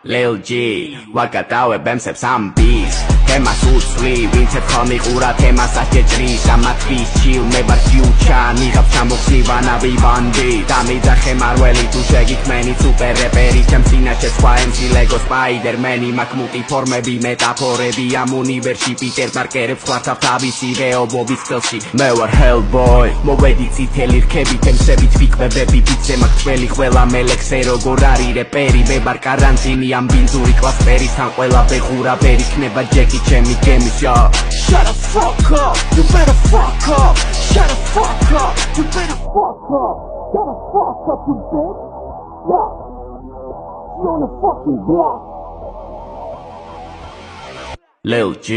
Lil G, ვაკატავებ ემსებს ამ ბის თემას უცვლი, ვინცებ ხოლმე ყურა თემას აჭეჭრის ამათვის ჩილ მე ვარ ფიუჩა ნიღავს ჩამოხსნივა ნავი ბანდი დამიძახე მარველი თუ შეგიქმენი სუპერ რეპერი ჩემს წინაშე სხვა MC ლეგო სპაიდერმენი მაქვს მულტიფორმები მეტაფორები ამ უნივერსში პიტერ პარკერებს ხვართავ თავისი რეობობის სტილში მე ვარ Hellboy მოვედი წითელი რქებით ემსებით ვიკვებები ბიცე მაქვს ჩველი ყველა მელექსე როგორ არის რეპერი მე ვარ კარანტინი ამ ბინძური კლასტერის თან ყველა ბეღურა ვერ იქნება ჯეკი ჩემი გემის yo Shut the fuck up, you better fuck up Shut the fuck up, you better fuck up Shut the fuck up, you bitch Yeah, you on the fucking block Lil G,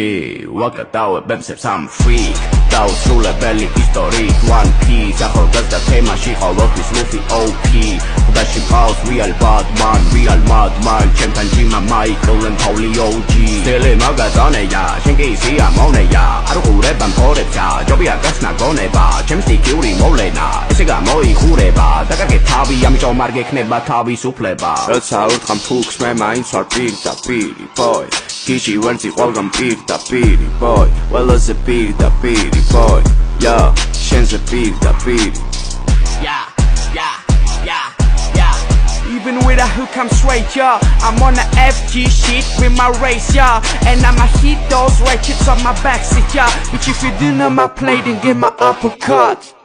ვაკატავებ ემსებს ამ freak დაუსრულებელი ისტორიით One Piece ახალგაზრდა თემაში ყოველთვის ლუფი OP ხდაში ყავს real badman, real madman ჩემთან ჯიმა მაიკლ and Pauli OG სტილი მაგაზანეა, შენ კი სიამოვნეა არ უყურებ ამ ფორებსა, ჯობია გასნა გონება ჩემს სტიქიური მოვლენა ესე გამოიხურება დაკარგე თავი, ამიტომ არ გექნება თავისუფლება როცა ურთხამ ფუქს მე მაინც ვარ პირდაპირ boy Kishi wenti ყველგან პირდაპირ boy Wells პირდაპირ boy Yeah, შენზე პირდაპირ Yeah Even with a hook I'm straight yeah I'm on the FG shit with my race yeah And I'ma hit those ratchets on my backseat yeah Which if you do know my play then get my uppercut